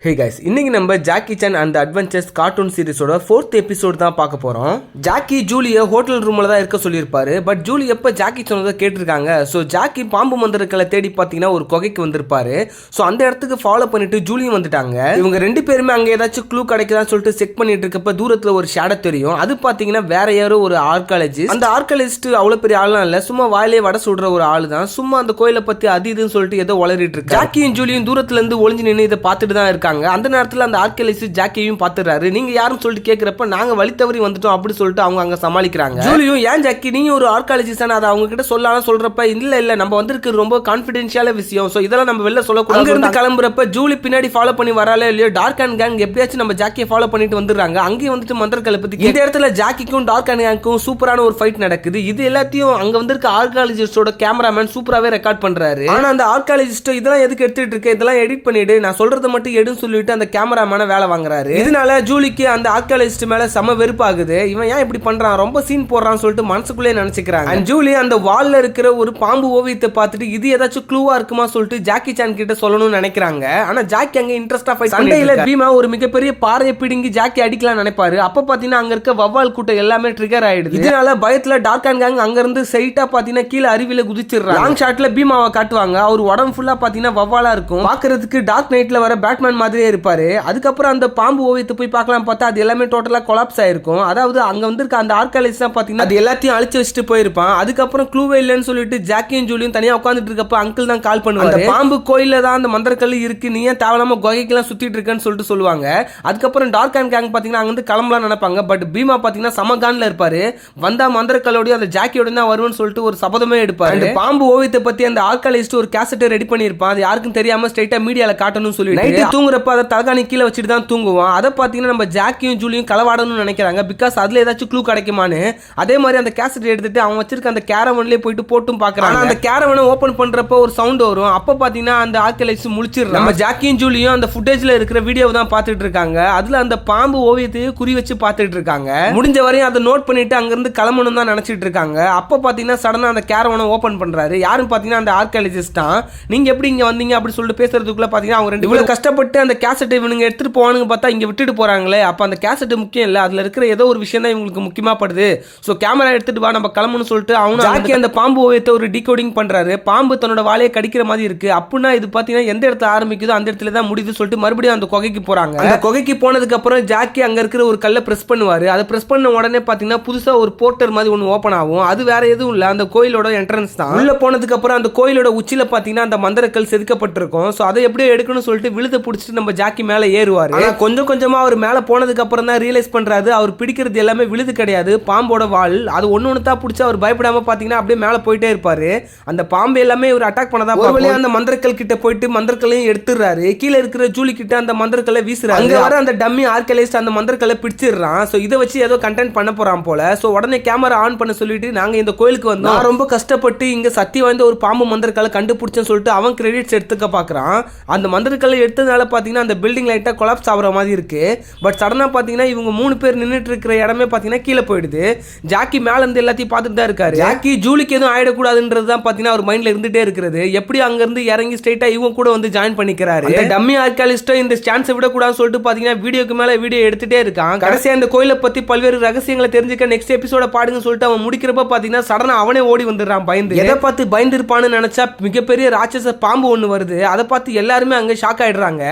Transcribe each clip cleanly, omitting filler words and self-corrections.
ஹே guys, இன்னைக்கு நம்ம Jackie Chan and adventures cartoon சீரிஸோட 4th எபிசோட் தான் பார்க்க போறோம். ஜாக்கி ஜூலியை ஹோட்டல் ரூம்ல தான் இருக்க சொல்லியிருப்பாரு. பட் ஜூலி எப்போ ஜாக்கி சொன்னதை கேட்டிருக்காங்க. ஸோ ஜாக்கி பாம்பு மந்திரக்களை தேடி பார்த்தீங்கன்னா ஒரு குகைக்கு வந்திருப்பாரு. ஸோ அந்த இடத்துக்கு ஃபாலோ பண்ணிட்டு ஜூலியும் வந்துட்டாங்க. இவங்க ரெண்டு பேருமே அங்கே ஏதாச்சும் க்ளூ கிடைக்குதான்னு சொல்லிட்டு செக் பண்ணிட்டு இருக்கப்ப தூரத்தில் ஒரு ஷேடோ தெரியும். அது பார்த்தீங்கன்னா வேற யாரோ ஒரு ஆர்காலஜிஸ்ட். அந்த ஆர்காலஜிஸ்ட் அவ்வளோ பெரிய ஆள்லாம் இல்லை, சும்மா வாயிலே வடை சுடுற ஒரு ஆள் தான். சும்மா அந்த கோயிலை பத்தி அது இதுன்னு சொல்லிட்டு ஏதோ வளரிட்டு இருக்கு. ஜாக்கியும் ஜூலியும் தூரத்துல இருந்து ஒளிஞ்சு நின்று இதை பார்த்துட்டு தான் இருக்காங்க. அந்த நேரத்தில் அந்த ஆர்கியாலஜிஸ்ட் ஜாக்கியையும் பார்த்துறாரு. நீங்க யாரும் சொல்லிட்டு கேட்கிறப்ப நாங்க வழி தவறி வந்துட்டோம் அப்படி சொல்லிட்டு அவங்க அங்க சமாளிக்கிறாங்க. ஜூலியும் ஏன் ஜாக்கி நீங்க ஒரு ஆர்கியாலஜிஸ்ட் அதை அவங்க கிட்ட சொல்லலாம் சொல்றப்ப இல்ல நம்ம வந்திருக்கு ரொம்ப கான்ஃபிடென்ஷியலான விஷயம், சோ இதெல்லாம் நம்ம வெளில சொல்லக்கூடாது. அங்க இருந்து கிளம்புறப்ப ஜூலி பின்னாடி ஃபாலோ பண்ணி வராலே இல்லையோ டார்க் அண்ட் கேங் எப்படியாச்சும் நம்ம ஜாக்கியை ஃபாலோ பண்ணிட்டு வந்துடுறாங்க. அங்கேயும் வந்துட்டு மந்திரக்களை பத்தி இந்த இடத்துல ஜாக்கிக்கும் டார்க் அண்ட் கேங்க்கும் சூப்பரான ஒரு ஃபைட் நடக்குது. இது எல்லாத்தையும் அங்க வந்திருக்க ஆர்கியாலஜிஸ்டோட கேமராமேன் சூப்பராகவே ரெக்கார்ட் பண்றாரு. ஆனா அந்த ஆர்கியாலஜிஸ்ட் இதெல்லாம் எதுக்கு எடுத்துட்டு இருக்க, இதெல்லாம் எடிட் பண்ணிட்டு நான் சொல்றதை மட்டும் எடுன்னு சொல்லிட்டு அந்த கேமராமேன வேலை வாங்குறாரு. இதனால ஜூலிக்கு அந்த ஆர்கியாலஜிஸ்ட் மேல செம வெறுப்பாகுது. இவன் ஏன் இப்படி பண்றான், ரொம்ப சீன் போடுறான்னு சொல்லிட்டு மனசுக்குள்ளே நினைச்சுக்கிறாங்க. அண்ட் ஜூலி அந்த வால்ல இருக்கிற ஒரு பாம்பு ஓவியத்தை பார்த்துட்டு இது ஏதாச்சும் க்ளூவா இருக்குமா சொல்லிட்டு ஜாக்கி சான் கிட்ட சொல்லணும்னு நினைக்கிறாங்க. ஆனா ஜாக்கி அங்க இன்ட்ரெஸ்டா ஃபைட் சண்டையில பீமா ஒரு மிகப்பெரிய பாறையை பிடுங்கி ஜாக்கி அடிக்கலாம் நினைப்பாரு. அப்ப பாத்தீங்கன்னா அங்க இருக்க வவ்வால் கூட்டம் எல்லாமே ட்ரிகர் ஆயிடுது. இதனால பயத்துல டார்க் அண்ட் கேங் அங்க இருந்து சைட்டா பாத்தீங்கன்னா கீழே அருவியில குதிச்சிடுறாங்க. லாங் ஷாட்ல பீமாவை காட்டுவாங்க. அவர் உடம்பு ஃபுல்லா பாத்தீங்கன்னா வவ்வாலா இருக்கும். பாக்குறதுக்கு டார்க் நைட்ல வர பேட்மேன் மாதிரியே இருப்பாரு. அதுக்கப்புறம் அந்த பாம்பு ஓவியத்தை போய் பார்க்கலாம் பார்த்தா அது எல்லாமே டோட்டலா கொலாப்ஸ் ஆயிருக்கும். அதாவது அங்க வந்திருக்க அந்த ஆர்காலஜிஸ்ட் தான் பாத்தீங்கன்னா அது எல்லாத்தையும் அழிச்சு வச்சுட்டு போயிருப்பான். அதுக்கப்புறம் க்ளூவே இல்லைன்னு சொல்லிட்டு ஜாக்கியும் ஜூலியும் தனியா உட்காந்துட்டு இருக்கப்ப அங்கிள் தான் கால் பண்ணுவாரு. பாம்பு கோயில தான் அந்த மந்திரக்கல் இருக்கு, நீ ஏன் தேவையில்லாம குகைக்கெல்லாம் சுத்திட்டு இருக்கேன்னு சொல்லிட்டு சொல்லுவாங்க. அதுக்கப்புறம் டார்க் அண்ட் கேங் பாத்தீங்கன்னா அங்க வந்து கிளம்பலாம் நினைப்பாங்க. பட் பீமா பாத்தீங்கன்னா சமகான்ல இருப்பாரு. வந்தா மந்திரக்கல்லோடய அந்த ஜாக்கியோட தான் வரும்னு சொல்லிட்டு ஒரு சபதமே எடுப்பாரு. அந்த பாம்பு ஓவியத்தை பத்தி அந்த ஆர்காலஜிஸ்ட் ஒரு கேசட்டை ரெடி பண்ணிருப்பான். அது யாருக்கும் தெரியாம ஸ்ட்ரைட்டா மீடியால காட்டணும்னு சொல்லி நைட்டு தூங்குறப்ப அதை தலகாணி கீழே வச்சுட்டு தான் தூங்குவான். அதை பார்த்தீங்கன்னா நம்ம ஜாக்கியும் ஜூலியும் களவாடணும்னு நினைக்கிறாங்க. பிகாஸ் அதுல ஏதாச்சும் க்ளூ கிடைக்குமான்னு. அதே மாதிரி அந்த கேசட் எடுத்துட்டு அவன் வச்சிருக்க அந்த கேரவன்லயே போயிட்டு போட்டும் பாக்குறாங்க. அந்த கேரவனை ஓபன் பண்றப்ப ஒரு சவுண்ட் வரும். அப்ப பாத்தீங்கன்னா அந்த ஆர்கியாலஜிஸ்ட் முழிச்சிடுறாங்க. நம்ம ஜாக்கியும் ஜூலியும் அந்த ஃபுட்டேஜ்ல இருக்கிற வீடியோவை தான் பார்த்துட்டு இருக்காங்க. அதுல அந்த பாம்பு ஓவியத்தையும் குறி வச்சு பார்த்துட்டு இருக்காங்க. முடிஞ்ச வரையும் அதை நோட் பண்ணிட்டு அங்க இருந்து கிளம்பணும் தான் நினைச்சிட்டு இருக்காங்க. அப்ப பாத்தீங்கன்னா சடனா அந்த கேரவனை ஓபன் பண்றாரு. யாரும் பாத்தீங்கன்னா அந்த ஆர்கியாலஜிஸ்ட் தான். நீங்க எப்படி இங்க வந்தீங்க அப்படி சொல்லிட்டு பேசுறதுக்குள்ள பாத்தீங்கன்னா அவங்க ரெண்டு இவ்வளவு கஷ்டப்பட்டு அந்த கேசட்டை இவனுங்க எடுத்துட்டு போவானுங்க பார்த்தா இங்க விட்டுட்டு போறாங்களே. அப்ப அந்த கேசட் முக்கியம் இல்ல, அதுல இருக்கிற ஏதோ ஒரு விஷயம் தான் இவங்களுக்கு முக்கியமா படுது. சோ கேமரா எடுத்துட்டு வா நம்ம கிளம்பணும்னு சொல்லிட்டு அவனும் ஜாக்கி அந்த பாம்பு ஓவியத்தை ஒரு டிகோடிங் பண்றாரு. பாம்பு தன்னோட வாழையை கடிக்கிற மாதிரி இருக்கு. அப்படின்னா இது பாத்தீங்கன்னா எந்த இடத்துல ஆரம்பிக்குதோ அந்த இடத்துல தான் முடியுது சொல்லிட்டு மறுபடியும் அந்த குகைக்கு போறாங்க. அந்த குகைக்கு போனதுக்கு அப்புறம் ஜாக்கி அங்க இருக்கிற ஒரு கல்லை பிரஸ் பண்ணுவாரு. அதை பிரஸ் பண்ண உடனே பாத்தீங்கன்னா புதுசா ஒரு போர்ட்டர் மாதிரி ஒன்னு ஓபன் ஆகும். அது வேற எதுவும் இல்ல, அந்த கோயிலோட என்ட்ரன்ஸ் தான். உள்ள போனதுக்கு அப்புறம் அந்த கோயிலோட உச்சியில பாத்தீங்கன்னா அந்த மந்திரக்கல் செதுக்கப்பட்டிருக்கும். சோ அதை எப்படியோ எடுக்கணும்னு சொல்லிட்டு விழுத பிடிச்சிட்டு நம்ம ஜாக்கி மேல ஏறுவாரு. கொஞ்சம் கொஞ்சமா அவர் மேல போனதுக்கு அப்புறம் தான் ரியலைஸ் பண்றாரு அவர் பிடிக்கிறது எல்லாமே விழுது கிடையாது, பாம்போட வால். அது ஒண்ணு தான் பிடிச்சி அவர் பயப்படாம பாத்தீங்கன்னா அப்படியே மேல போயிட்டே இருப்பாரு. அந்த பாம்பு எல்லாமே இவர் அட்டாக் பண்ணதான் ஒருவேளை அந்த மந்திரக்கல் கிட்ட போயிட்டு மந்திரக்கலையும் எடுத்துறாரு. கீழே இருக்கிற ஜூலி கிட்ட அந்த மந்திரக்கலை வீசுறாரு. அங்க வர அந்த டம்மி ஆர்கியாலஜிஸ்ட் அந்த மந்திரக்கலை பிடிச்சிடுறான். சோ இதை வச்சு ஏதோ கண்டென்ட் பண்ண போறான் போல. சோ உடனே கேமரா ஆன் பண்ண சொல்லிட்டு நாங்க இந்த கோயிலுக்கு வந்தோம், ரொம்ப கஷ்டப்பட்டு இங்க சக்தி வாய்ந்த ஒரு பாம்பு மந்திரக்கலை கண்டுபிடிச்சேன்னு சொல்லிட்டு அவன் கிரெடிட்ஸ் எடுத்துக்க பாக்குறான். அந்த மந்திரக்கலை எடுத்ததுனால பாத்தீங்கன்னா அந்த பில்டிங் லைட்டா கொலாப்ஸ் ஆகுற மாதிரி இருக்கு. பட் சடனா பாத்தீங்கன்னா இவங்க 3 பேர் நின்னுட்டு இருக்கிற இடமே பாத்தீங்கன்னா கீழே போயிடுது. ஜாக்கி மேல இருந்து எல்லாத்தையும் பார்த்துட்டு தான் இருக்காரு. ஜாக்கி ஜூலிக்கு எதுவும் ஆயிடக்கூடாதுன்றது தான் பாத்தீங்கன்னா அவர் மைண்ட்ல இருந்துட்டே இருக்கிறது. எப்படி அங்க இருந்து இறங்கி ஸ்ட்ரைட்டா இவங்க கூட வந்து ஜாயின் பண்ணிக்கிறாரு. டம்மி ஆர்கியாலஜிஸ்ட் இந்த சான்ஸை விடக்கூடாதுன்னு சொல்லிட்டு பாத்தீங்கன்னா வீடியோக்கு மேல வீடியோ எடுத்துட்டே இருக்கான். கடைசியா இந்த கோயிலை பத்தி பல்வேறு ரகசியங்களை தெரிஞ்சுக்க நெக்ஸ்ட் எபிசோட பாடுங்கன்னு சொல்லிட்டு அவன் முடிக்கிறப்ப பாத்தீங்கன்னா சடனா அவனே ஓடி வந்துடுறான் பயந்து. எதை பார்த்து பயந்து இருப்பான்னு நினைச்சா மிகப்பெரிய ராட்சச பாம்பு ஒண்ணு வருது. அதை பார்த்து எல்லாருமே அங்க ஷாக் ஆயிடுறாங்க.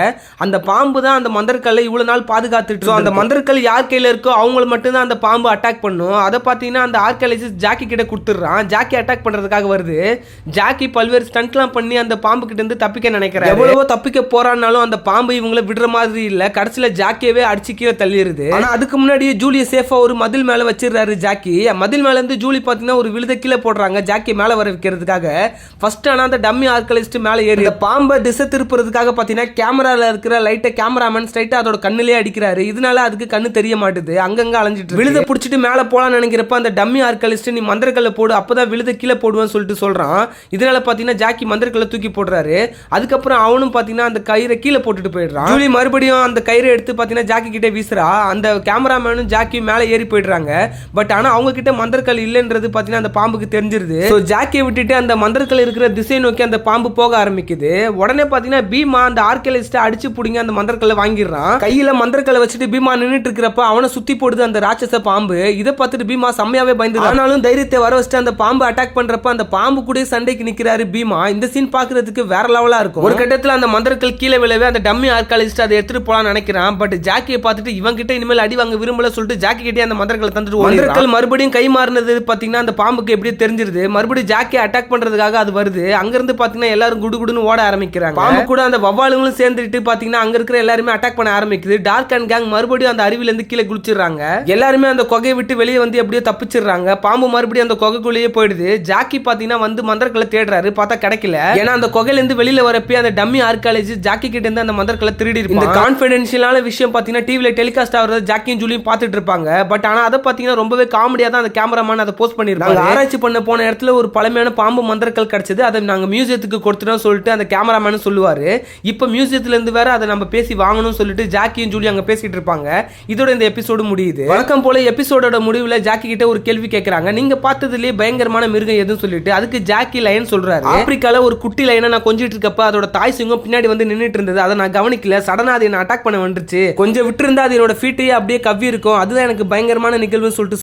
அந்த பாம்பு தான் அந்த மந்திரக்கல்லை இவ்வளவு நாள் பாதுகாத்துட்டு அந்த மந்திரக்கல் யார் கையில இருக்கோ அவங்க மட்டும் தான் அந்த பாம்பு அட்டாக் பண்ணும். அதை பாத்தீங்கன்னா அந்த ஆர்கியாலஜிஸ்ட் ஜாக்கி கிட்ட கொடுத்துறான். ஜாக்கி அட்டாக் பண்றதுக்காக வருது. ஜாக்கி பல்வேறு ஸ்டண்ட்லாம் பண்ணி அந்த பாம்பு கிட்ட இருந்து தப்பிக்க நினைக்கிறாரு. எவ்வளவோ தப்பிக்க போறானாலும் அந்த பாம்பு இவங்களை விடுற மாதிரி இல்ல. கடைசியில ஜாக்கியவே அடிச்சு கீழே தள்ளிடுது. ஆனா அதுக்கு முன்னாடியே ஜூலியை சேஃபா ஒரு மதில் மேல வச்சிருக்காரு ஜாக்கி. மதில் மேல இருந்து ஜூலி பாத்தீங்கன்னா ஒரு விழுத கீழே போடுறாங்க ஜாக்கி மேல வர வைக்கிறதுக்காக. ஃபர்ஸ்ட் ஆனா அந்த டம்மி ஆர்கியாலஜிஸ்ட் மேல ஏறி பாம்பை திசை திருப்புறதுக்காக பாத்தீங்கன்னா கேமரால இருக்கிற லைட்டை கேமராமேன் ஸ்ட்ரைட்டா அதோட கண்ணிலே அடிக்கிறாரு. இதனால அதுக்கு கண்ணு தெரிய மாட்டுது, அங்கங்க அலைஞ்சிட்டு விழுத பிடிச்சிட்டு மேல போலான்னு நினைக்கிறப்ப அந்த டம்மி ஆர்கியாலஜிஸ்ட் நீ மந்திரக்கல்ல போடு அப்பதான் விழுத கீழே போடுவேன்னு சொல்லிட்டு சொல்றான். இதனால பாத்தீங்கன்னா ஜாக்கி மந்திரக்கல்ல தூக்கி போடுறாரு. அதுக்கப்புறம் அவனும் பாத்தீங்கன்னா அந்த கயிறை கீழே போட்டுட்டு போயிடுறான். ஜூலி மறுபடியும் அந்த கயிறை எடுத்து பாத்தீங்கன்னா ஜாக்கி கிட்ட வீசுறா. அந்த கேமராமேனும் ஜாக்கி மேல ஏறி போயிடுறாங்க. பட் ஆனா அவங்க கிட்ட மந்திரக்கல் இல்லைன்றது பாத்தீங்கன்னா அந்த பாம்புக்கு தெரிஞ்சிருது. ஜாக்கியை விட்டுட்டு அந்த மந்திரக்கல் இருக்கிற திசை நோக்கி அந்த பாம்பு போக ஆரம்பிக்குது. உடனே பாத்தீங்கன்னா பீமா அந்த ஆர்கியாலஜிஸ்ட் அடிச்சு புடிங்க அந்த மந்திரக்கல்லை வாங்கிடுறான். கையில மந்திரக்கல்லை வச்சுட்டு பீமா நின்னுட்டு இருக்கிறப்ப அவனை சுத்தி போடுது அந்த ராட்சச பாம்பு. இதை பார்த்துட்டு பீமா செம்மையாவே பயந்து, ஆனாலும் தைரியத்தை வர வச்சுட்டு அந்த பாம்பு அட்டாக் பண்றப்ப அந்த பாம்பு கூட சண்டைக்கு நிக்கிறாரு பீமா. இந்த சீன் பாக்குறதுக்கு வேற லெவலா இருக்கும். ஒரு கட்டத்துல அந்த மந்திரக்கல் கீழே விழவே அந்த டம்மி ஆர்காலஜிஸ்ட் அதை எடுத்துட்டு போலான்னு நினைக்கிறான். பட் ஜாக்கியை பார்த்துட்டு இவன் கிட்ட இனிமேல் அடி வாங்க விரும்பல சொல்லிட்டு ஜாக்கி கிட்டே அந்த மந்திரக்கல்லை தந்துட்டு மந்திரக்கல் மறுபடியும் கை மாறினது பாத்தீங்கன்னா அந்த பாம்புக்கு எப்படியே தெரிஞ்சிருது. மறுபடியும் ஜாக்கி அட்டாக் பண்றதுக்காக அது வருது. அங்கிருந்து பாத்தீங்கன்னா எல்லாரும் குடுகுடுன்னு ஓட ஆரம்பிக்கிறாங்க. பாம்பு கூட அந்த வவ்வாலுங்களும் சேர்ந்துட்டு பாத்தீங்கன்னா அங்க இருக்கிற எல்லாருமே அட்டாக் பண்ண ஆரம்பிக்குது. டார்க் அண்ட் கேங் மறுபடியும் அந்த அருவில இருந்து கீழே குளிச்சிடுறாங்க. எல்லாருமே அந்த கொகையை விட்டு வெளியே வந்து எப்படியோ தப்பிச்சிடுறாங்க. பாம்பு மறுபடியும் அந்த கொகைக்குள்ளேயே போயிடுது. ஜாக்கி பாத்தீங்கன்னா வந்து மந்திரக்கல்லை தேடுறாரு, பார்த்தா கிடைக்கல. ஏன்னா அந்த கொகையில இருந்து வெளியில வரப்பே அந்த டம்மி ஆர்காலஜி ஜாக்கி கிட்ட இருந்து அந்த மந்திரக்கல்லை திருடி இருப்பாங்க. இந்த கான்ஃபிடென்ஷியலான விஷயம் பாத்தீங்கன்னா டிவில டெலிகாஸ்ட் ஆகுறத ஜாக்கியும் ஜூலியும் பார்த்துட்டு இருப்பாங்க. பட் ஆனா அதை பாத்தீங்கன்னா ரொம்பவே காமெடியா தான் அந்த கேமராமேன் அதை போஸ்ட் பண்ணிருக்காங்க. ஆராய்ச்சி பண்ண போன இடத்துல ஒரு பழமையான பாம்பு மந்திரக்கல் கிடைச்சது, அதை நாங்க மியூசியத்துக்கு கொடுத்துட்டோம் சொல்லிட்டு அந்த கேமராமேன் சொல்லுவாரு. இப்ப மியூசியத்துல இருந்து வேற அதை நம்ம பேசி வாங்கணும்னு சொல்லிட்டு ஜாக்கியும் ஜூலி அங்க பேசிட்டு இருப்பாங்க. இதோட இந்த எபிசோடு முடியுது. வழக்கம் போல எபிசோடோட முடிவுல ஜாக்கி கிட்ட ஒரு கேள்வி கேட்கறாங்க, நீங்க பார்த்ததுலயே பயங்கரமான மிருகம் எதுன்னு சொல்லிட்டு. அதுக்கு ஜாக்கி லயன் சொல்றாரு, ஆப்பிரிக்கால ஒரு குட்டி லயனை நான் கொஞ்சிட்டு இருக்கப்ப அதோட தாய் சிங்கம் பின்னாடி வந்து நின்னுட்டு இருந்தது. அதை நான் கவனிக்கல, சடனா அதை என்ன அட்டாக் பண்ண வந்துருச்சு. கொஞ்சம் விட்டு இருந்தா அது என்னோட ஃபீட்டையே அப்படியே கவ்வி இருக்கும். அதுதான் எனக்கு பயங்கரமான நிகழ்வுன்னு சொல்லிட்டு